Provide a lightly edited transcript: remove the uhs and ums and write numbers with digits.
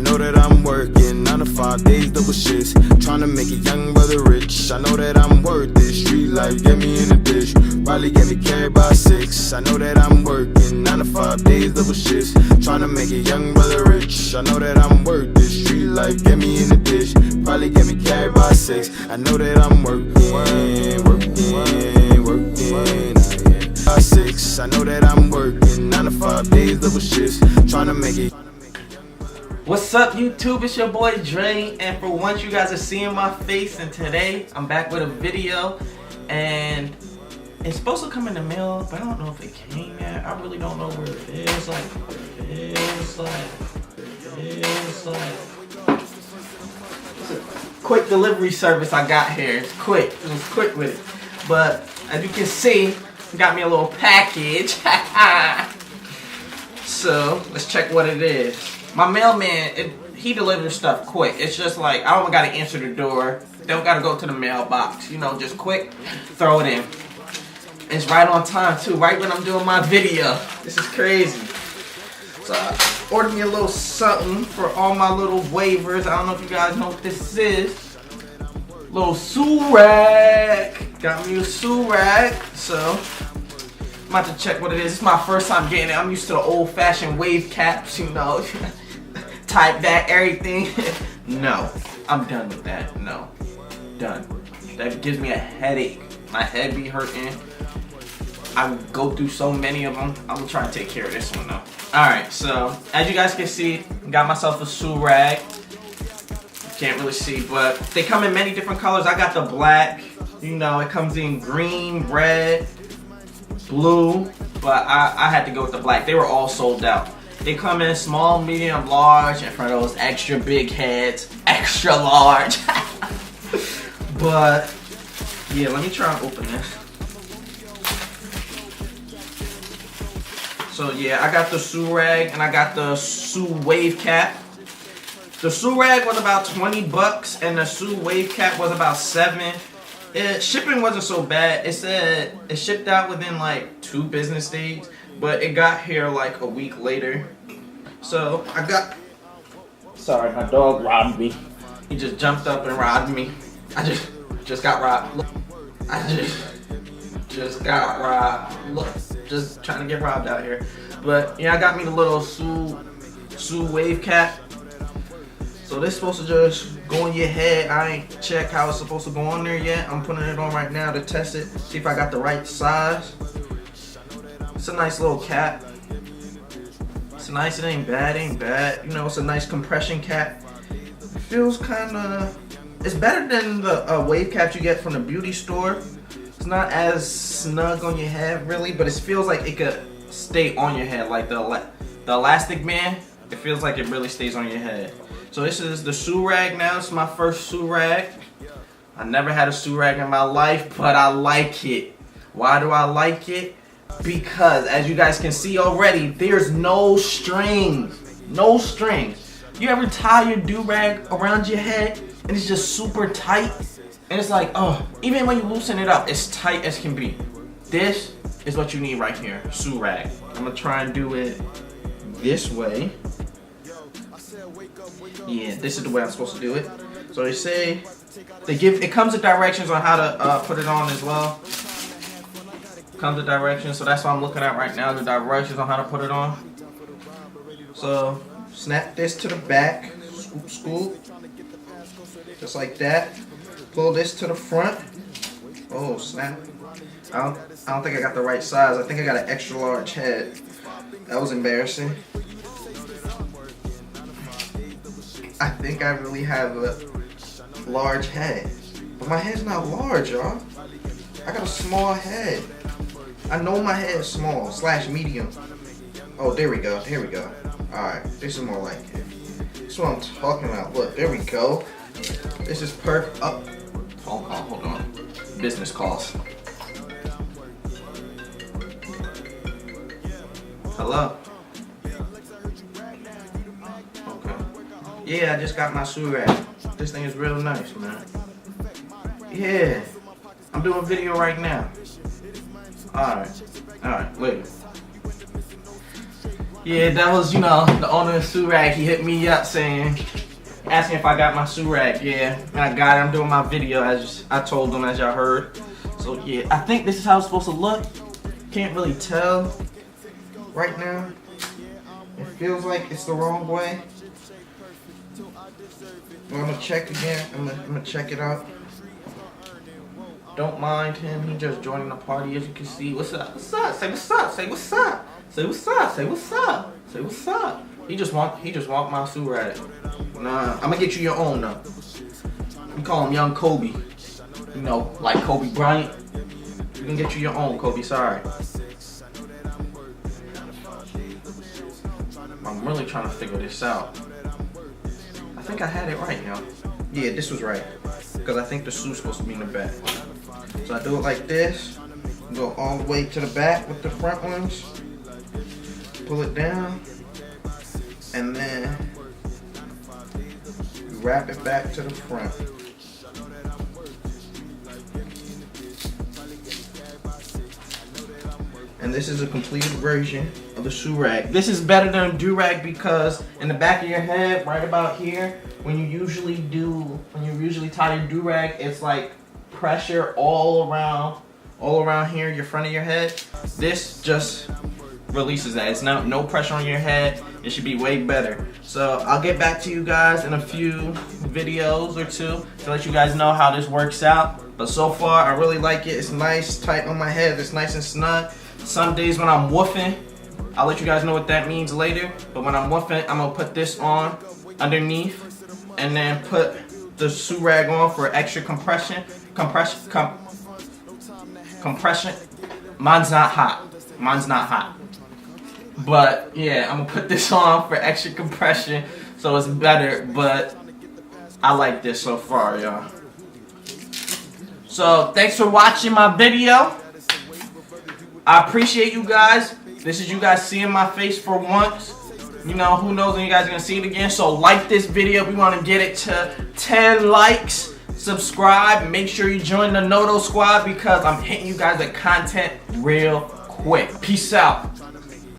know that I'm working 9 to 5 days, double shifts, trying to make a young brother rich. I know that I'm worth it. Street life get me in the dish, probably get me carried by 6. I know that I'm working 9 to 5 days, double shifts, trying to make a young brother rich. I know that I'm worth it. Street life get me in the dish, probably get me carried by 6. I know that I'm working. By 6, I know that I'm working 9 to 5 days, double shifts, trying to make it. What's up, YouTube? It's your boy Dre, and for once you guys are seeing my face, and today I'm back with a video, and it's supposed to come in the mail, but I don't know if it came yet. I really don't know where it is. It's a quick delivery service I got here. It's quick. It was quick with it, but as you can see, got me a little package. So let's check what it is. My mailman, he delivers stuff quick. It's just like, I don't gotta answer the door. Don't gotta go to the mailbox. You know, just quick, throw it in. It's right on time too, right when I'm doing my video. This is crazy. So I ordered me a little something for all my little waivers. I don't know if you guys know what this is. Little TsuRag. Got me a TsuRag. So I'm about to check what it is. It's my first time getting it. I'm used to the old-fashioned wave caps, you know. Type that, everything. No, I'm done with that. No, done. That gives me a headache. My head be hurting. I go through so many of them. I'm gonna try and take care of this one though. Alright, so as you guys can see, got myself a TsuRag. Can't really see, but they come in many different colors. I got the black. You know, it comes in green, red, blue, but I had to go with the black. They were all sold out. They come in small, medium, large, and for those extra big heads, extra large. But yeah, let me try and open this. So yeah, I got the TsuRag and I got the wave cap. The TsuRag was about 20 bucks and the wave cap was about 7. Shipping wasn't so bad. It said it shipped out within like 2 business days, but it got here like a week later. So I got, sorry, my dog robbed me. He just jumped up and robbed me. I just got robbed. Look, I just got robbed. Look, just trying to get robbed out here. But yeah, I got me the little wave cap. So this is supposed to just go in your head. I ain't checked how it's supposed to go on there yet. I'm putting it on right now to test it, see if I got the right size. It's a nice little cap. It's nice, it ain't bad, You know, it's a nice compression cap. It feels kinda, it's better than the wave caps you get from the beauty store. It's not as snug on your head really, but it feels like it could stay on your head. Like the elastic band, it feels like it really stays on your head. So this is the TsuRag now. It's my first TsuRag. I never had a TsuRag in my life, but I like it. Why do I like it? Because as you guys can see already, there's no strings. No strings. You ever tie your do-rag around your head and it's just super tight? And it's like, oh, even when you loosen it up, it's tight as can be. This is what you need right here, TsuRag. I'm gonna try and do it this way. Yeah, this is the way I'm supposed to do it. So they say, it comes with directions on how to put it on as well. Comes with directions, so that's what I'm looking at right now, the directions on how to put it on. So, snap this to the back, scoop, scoop, just like that. Pull this to the front. Oh, snap. I don't think I got the right size. I think I got an extra large head. That was embarrassing. I think I really have a large head. But my head's not large, y'all. I got a small head. I know my head is small / medium. Oh, there we go. Here we go. Alright, this is more like it. This is what I'm talking about. Look, there we go. This is perfect. Up. Phone call, hold on. Business calls. Hello? Okay. Yeah, I just got my TsuRag. This thing is real nice, man. Yeah. I'm doing a video right now. Alright, later. Yeah, that was, you know, the owner of TsuRag. He hit me up saying, asking if I got my TsuRag. Yeah, and I got it. I'm doing my video as I told them, as y'all heard. So yeah, I think this is how it's supposed to look. Can't really tell right now. It feels like it's the wrong way. But I'm gonna check again. I'm gonna check it out. Don't mind him. He just joining the party, as you can see. What's up? What's up? Say what's up. Say what's up. Say what's up. Say what's up. Say what's up. He just want my TsuRag. Nah, I'm gonna get you your own though. We call him Young Kobe. You know, like Kobe Bryant. We can get you your own, Kobe. Sorry. I'm really trying to figure this out. I think I had it right, y'all. Yeah, this was right. Because I think the suit's supposed to be in the back. So I do it like this. Go all the way to the back with the front ones. Pull it down. And then wrap it back to the front. And this is a completed version of the TsuRag. This is better than Durag because in the back of your head, right about here, when you usually tie your Durag, it's like pressure all around here, your front of your head. This just releases that. It's no pressure on your head. It should be way better. So I'll get back to you guys in a few videos or two to let you guys know how this works out. But so far, I really like it. It's nice, tight on my head. It's nice and snug. Some days when I'm woofing, I'll let you guys know what that means later. But when I'm woofing, I'm gonna put this on underneath and then put the TsuRag on for extra compression. Compression. Mine's not hot. But yeah, I'm gonna put this on for extra compression so it's better. But I like this so far, y'all. So thanks for watching my video. I appreciate you guys. This is you guys seeing my face for once. You know, who knows when you guys are gonna see it again. So like this video. We want to get it to 10 likes. Subscribe. Make sure you join the Noto Squad because I'm hitting you guys with content real quick. Peace out.